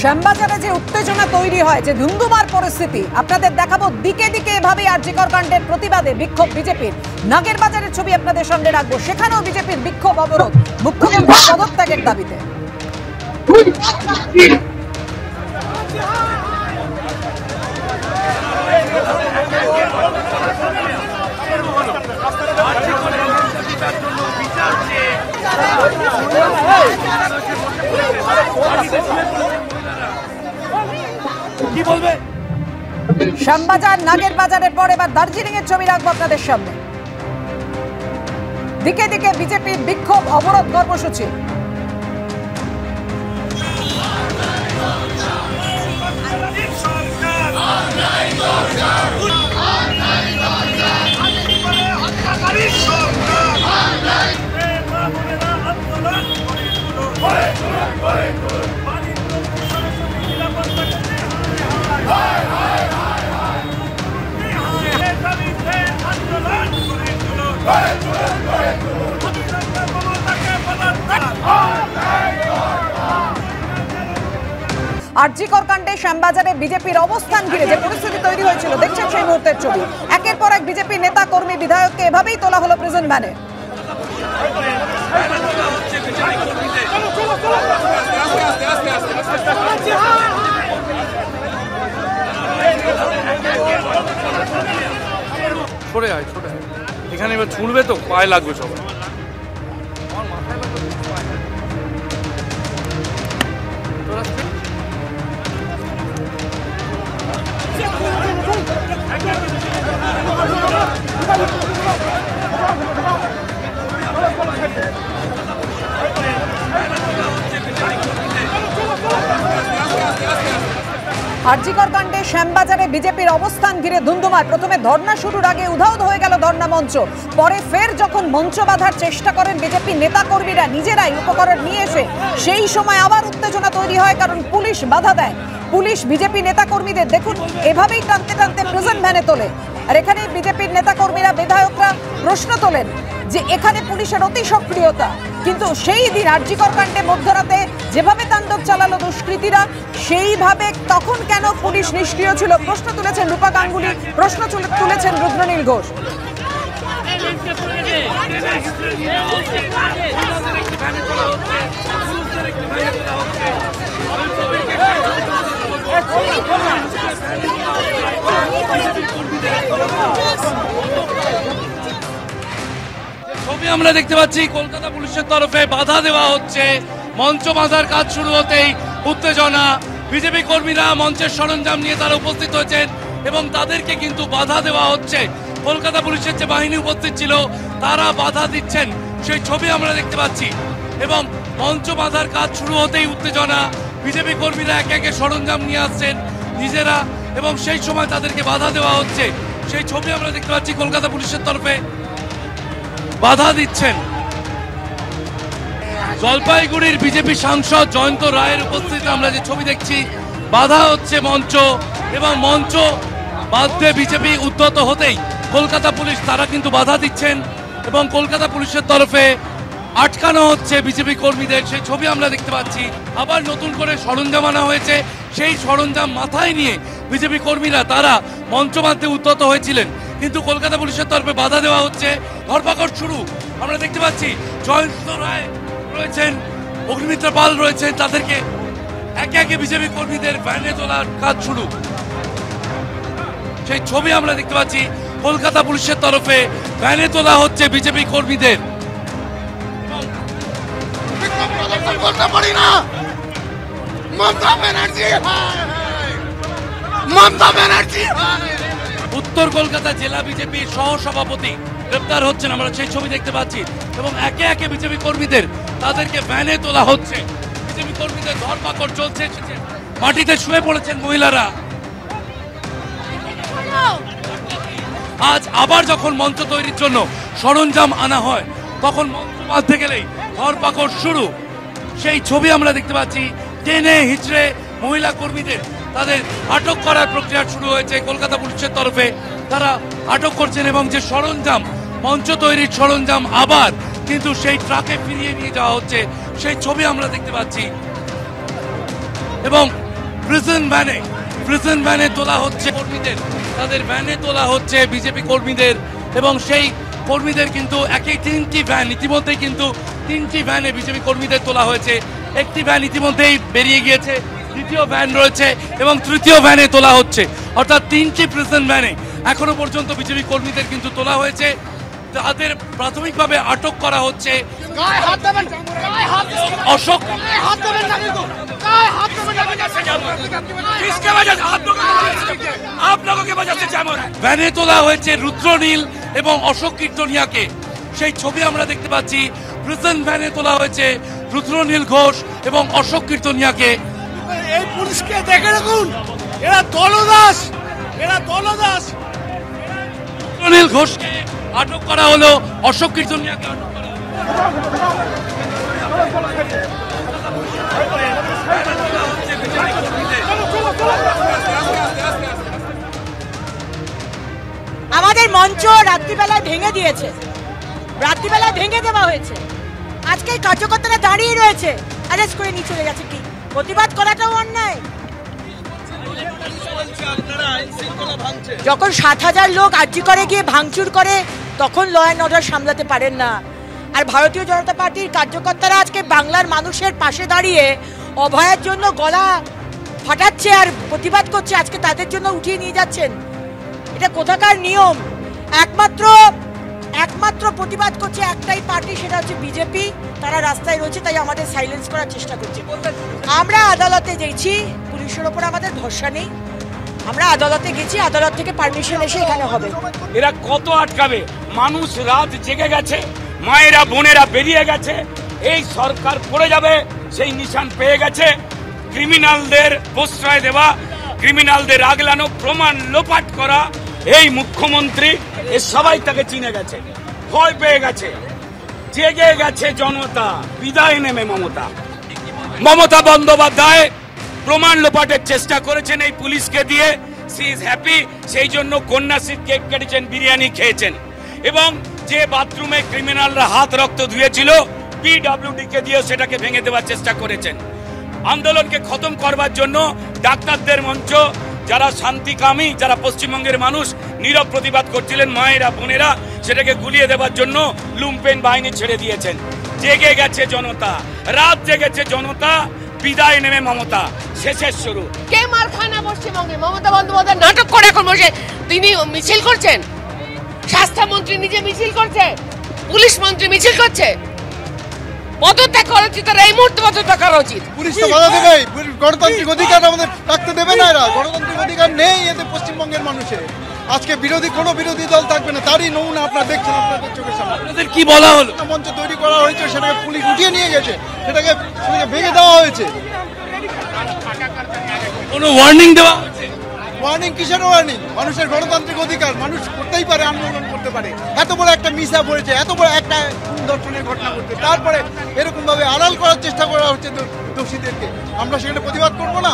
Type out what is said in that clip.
শ্যামবাজারে যে উত্তেজনা তৈরি হয়, যে ধুন্ধুমার পরিস্থিতি আপনাদের দেখাবো। দিকে দিকে এভাবেই আরজিকর কাণ্ডের প্রতিবাদে বিক্ষোভ বিজেপির। নাগের বাজারের ছবি আপনাদের সামনে রাখবো, সেখানেও বিজেপির বিক্ষোভ অবরোধ মুখ্যমন্ত্রীর পদত্যাগের দাবিতে। শ্যামবাজার নাগের বাজারের পর এবার দার্জিলিং এর ছবি রাখবো আপনাদের সামনে। দিকে দিকে বিজেপির বিক্ষোভ অবরোধ কর্মসূচি। আরজিকর কাণ্ডে শ্যামবাজারে বিজেপির অবস্থান ঘিরে যে পরিস্থিতি তৈরি হয়েছিল দেখছেন সেই মুহূর্তের ছবি। একের পর এক বিজেপি নেতা কর্মী বিধায়ককে এভাবেই তোলা হলো প্রিজন ভ্যানে। সরে আয়, সরে আয়। এখানে এবার ছুঁড়বে তো পায়ে লাগবে সবাই। আরজিকর কাণ্ডে শ্যামবাজারে বিজেপির অবস্থান ঘিরে ধুন্ধুমায়। প্রথমে ধর্ণা শুরুর আগে উধাও হয়ে গেল ধর্ণা মঞ্চ। পরে ফের যখন মঞ্চ বাঁধার চেষ্টা করেন বিজেপি নেতা কর্মীরা নিজেরাই উপকরণ নিয়ে এসে, সেই সময় আবার উত্তেজনা তৈরি হয়, কারণ পুলিশ বাধা দেয়। পুলিশ বিজেপি নেতা কর্মীদের দেখুন এভাবেই টানতে টানতে প্রিজন ভ্যানে তোলে। আর এখানে বিজেপির নেতা কর্মীরা বিধায়করা প্রশ্ন তোলেন যে এখানে পুলিশের অতি সক্রিয়তা, কিন্তু সেই দিন আরজিকর কাণ্ডে মধ্যরাতে যেভাবে তাণ্ডব চালালো দুষ্কৃতীরা, সেইভাবে তখন কেন পুলিশ নিষ্ক্রিয় ছিল? প্রশ্ন তুলেছেন রূপা গাঙ্গুলি, প্রশ্ন তুলেছেন রুদ্রনীল ঘোষ। ছবি আমরা দেখতে পাচ্ছি কলকাতা পুলিশের তরফে বাধা দেওয়া হচ্ছে। মঞ্চ বাঁধার কাজ শুরু হতেই উত্তেজনা। বিজেপি কর্মীরা মঞ্চের সরঞ্জাম নিয়ে তারা উপস্থিত হয়েছেন এবং তাদেরকে কিন্তু বাধা দেওয়া হচ্ছে। কলকাতা পুলিশের যে বাহিনী উপস্থিত ছিল তারা বাধা দিচ্ছেন, সেই ছবি আমরা দেখতে পাচ্ছি। এবং মঞ্চ বাঁধার কাজ শুরু হতেই উত্তেজনা। বিজেপি কর্মীরা একে একে সরঞ্জাম নিয়ে আসছেন নিজেরা এবং সেই সময় তাদেরকে বাধা দেওয়া হচ্ছে, সেই ছবি আমরা দেখতে পাচ্ছি। কলকাতা পুলিশের তরফে বাধা দিচ্ছেন। জলপাইগুড়ির বিজেপি সাংসদ জয়ন্ত রায়ের উপস্থিতিতে আমরা যে ছবি দেখছি, বাধা হচ্ছে মঞ্চ এবং মঞ্চ বাধ্যে বিজেপি উদ্যত হতেই কলকাতা পুলিশ তারা কিন্তু বাধা দিচ্ছেন এবং কলকাতা পুলিশের তরফে আটকানো হচ্ছে বিজেপি কর্মীদের, সেই ছবি আমরা দেখতে পাচ্ছি। আবার নতুন করে সরঞ্জাম আনা হয়েছে, সেই সরঞ্জাম মাথায় নিয়ে বিজেপি কর্মীরা তারা মঞ্চ বাঁধতে উদ্যত হয়েছিলেন, কিন্তু কলকাতা পুলিশের তরফে বাধা দেওয়া হচ্ছে। ধরপাকড় শুরু আমরা দেখতে পাচ্ছি। জয়ন্ত রায় রয়েছেন, অগ্নিমিত্রা পাল রয়েছেন, তাদেরকে একে একে বিজেপি কর্মীদের ভ্যানে তোলার কাজ শুরু, সেই ছবি আমরা দেখতে পাচ্ছি। কলকাতা পুলিশের তরফে ভ্যানে তোলা হচ্ছে বিজেপি কর্মীদের। উত্তর কলকাতা জেলা বিজেপির সহসভাপতি গ্রেপ্তার হচ্ছেন, আমরা সেই ছবি দেখতে পাচ্ছি এবং একে একে বিজেপি কর্মীদের তাদেরকে ভ্যানে তোলা হচ্ছে। বিজেপি কর্মীদের ধরপাকড় চলছে, মাটিতে শুয়ে পড়েছেন মহিলারা। আজ আবার যখন মঞ্চ তৈরির জন্য সরঞ্জাম আনা হয়, তখন মঞ্চ বাঁধতে গেলেই ধরপাকড় শুরু, সেই ছবি আমরা দেখতে পাচ্ছি। টেনে হিচড়ে মহিলা কর্মীদের তাদের আটক করার প্রক্রিয়া শুরু হয়েছে কলকাতা পুলিশের তরফে। তারা আটক করছেন এবং যে সরঞ্জাম, মঞ্চ তৈরির সরঞ্জাম আবার কিন্তু সেই ট্রাকে ফিরিয়ে নিয়ে যাওয়া হচ্ছে, সেই ছবি আমরা দেখতে পাচ্ছি। এবং প্রিজন ভ্যানে তোলা হচ্ছে কর্মীদের, তাদের ভ্যানে তোলা হচ্ছে বিজেপি কর্মীদের, এবং সেই কর্মীদের কিন্তু তিনটি ভ্যান ইতিমধ্যেই কিন্তু তিনটি ভ্যানে বিজেপি কর্মীদের তোলা হয়েছে। একটি ভ্যান ইতিমধ্যেই বেরিয়ে গিয়েছে, দ্বিতীয় ভ্যান রয়েছে এবং তৃতীয় ভ্যানে তোলা হচ্ছে, অর্থাৎ তিনটি প্রিজন ভ্যানে এখনো পর্যন্ত বিজেপি কর্মীদের কিন্তু তোলা হয়েছে। তাদের প্রাথমিকভাবে আটক করা হচ্ছে। অশোক ভ্যানে তোলা হয়েছে রুদ্রনীল এবং অশোক কীর্তনিয়াকে, সেই ছবি আমরা দেখতে পাচ্ছি। প্রিজন ভ্যানে তোলা হয়েছে রুদ্রনীল ঘোষ এবং অশোক কীর্তনিয়াকে। এই পুলিশকে দেখে রাখুন, এরা দলদাস। রুদ্রনীল ঘোষকে আটক করা হলো, অশোক কীর্তনিয়াকে আটক করা হলো। আমাদের মঞ্চ রাত্রিবেলায় ভেঙে দিয়েছে, রাত্রিবেলায় ভেঙে দেওয়া হয়েছে। আজকে কার্যকর্তারা দাঁড়িয়ে রয়েছে, অ্যারেস্ট করে নিয়ে চলে গেছে। কি প্রতিবাদ করাটাও অন্যায়? যখন ৭,০০০ লোক আর্জি করে গিয়ে ভাঙচুর করে, তখন ল অ্যান্ড অর্ডার সামলাতে পারেন না। আর ভারতীয় জনতা পার্টির কার্যকর্তারা আজকে বাংলার মানুষের পাশে দাঁড়িয়ে অভয়ের জন্য গলা ফাটাচ্ছে আর প্রতিবাদ করছে, আজকে তাদের জন্য উঠিয়ে নিয়ে যাচ্ছেন। এটা কোথাকার নিয়ম? একমাত্র প্রতিবাদ করছে একটাই পার্টি, সেটা হচ্ছে বিজেপি। তারা রাস্তায় রয়েছে, তাই আমাদের সাইলেন্স করার চেষ্টা করছে। আমরা আদালতে গেছি, পুলিশের ওপর আমাদের ভরসা নেই। আমরা আদালতে গেছি, আদালত থেকে পারমিশন এসে এখানে হবে। এরা কত আটকাবে? মানুষ রাত জেগে গেছে, মায়েরা বোনেরা বেরিয়ে গেছে। এই সরকার পড়ে যাবে সেই নিশান পেয়ে গেছে। ক্রিমিনালদের প্রশ্রয় দেওয়া, ক্রিমিনালদের আগলানো, প্রমাণ লোপাট করা, এই মুখ্যমন্ত্রী এ সবাই তাকে চিনে গেছে, ভয় পেয়ে গেছে, জেগে গেছে জনতা। বিদায় নেমে মমতা বন্দ্যোপাধ্যায় প্রমাণ লোপাটের চেষ্টা করেছেন এই পুলিশকে দিয়ে। সি ইজ হ্যাপি, সেই জন্য কন্যাশ্রীর কেক কেটেছেন, বিরিয়ানি খেয়েছেন, এবং যে বাথরুমে ক্রিমিনালরা হাত রক্ত ধুয়েছিল পিডব্লিউডি কে দিয়ে সেটাকে ভেঙে দেওয়ার চেষ্টা করেছেন। আন্দোলনকে খতম করবার জন্য ডাক্তারদের মঞ্চ, যারা শান্তিকামী, যারা পশ্চিমবঙ্গের মানুষ নীরব প্রতিবাদ করছিলেন, মায়েরা বোনেরা, সেটাকে গুলিয়ে দেওয়ার জন্য লুম্পেন বাহিনী ছেড়ে দিয়েছেন। জেগে গেছে জনতা, রাত জেগেছে জনতা। বিদায় নেমে মমতা, শেষের শুরু। কে মার খায় না পশ্চিমবঙ্গে? মমতা বন্দ্যোপাধ্যায় নাটক করে এখন বসে তিনি মিছিল করছেন, স্বাস্থ্যমন্ত্রী নিজে মিছিল করছে, পুলিশ মন্ত্রী মিছিল করছে। পদত্যাগ করা উচিত, আর এই মুহূর্তে পদত্যাগ করা উচিত। পুলিশ তো বাধা দেবে, গণতান্ত্রিক অধিকার আমাদের রাখতে দেবে না। এরা গণতান্ত্রিক অধিকার নেই এতে পশ্চিমবঙ্গের মানুষের। আজকে কোনো বিরোধী দল থাকবে না, তারই নমুনা আপনারা দেখছেন আপনাদের চোখের সামনে। আপনাদের কি বলা হলো? মঞ্চ তৈরি করা হয়েছে, সেটাকে পুলিশ উঠিয়ে নিয়ে গেছে, সেটাকে ভেঙে দেওয়া হয়েছে। কোনো ওয়ার্নিং দেওয়া হয়েছে? ওয়ার্নিং কিসের ওয়ার্নিং? মানুষের গণতান্ত্রিক অধিকার, মানুষ করতেই পারে, আন্দোলন করতে পারে। এত বড় একটা মিশা পড়েছে, এত বড় একটা দর্শনের ঘটনা ঘটছে, তারপরে এরকম ভাবে আড়াল করার চেষ্টা করা হচ্ছে দোষীদেরকে। আমরা সেখানে প্রতিবাদ করবো না?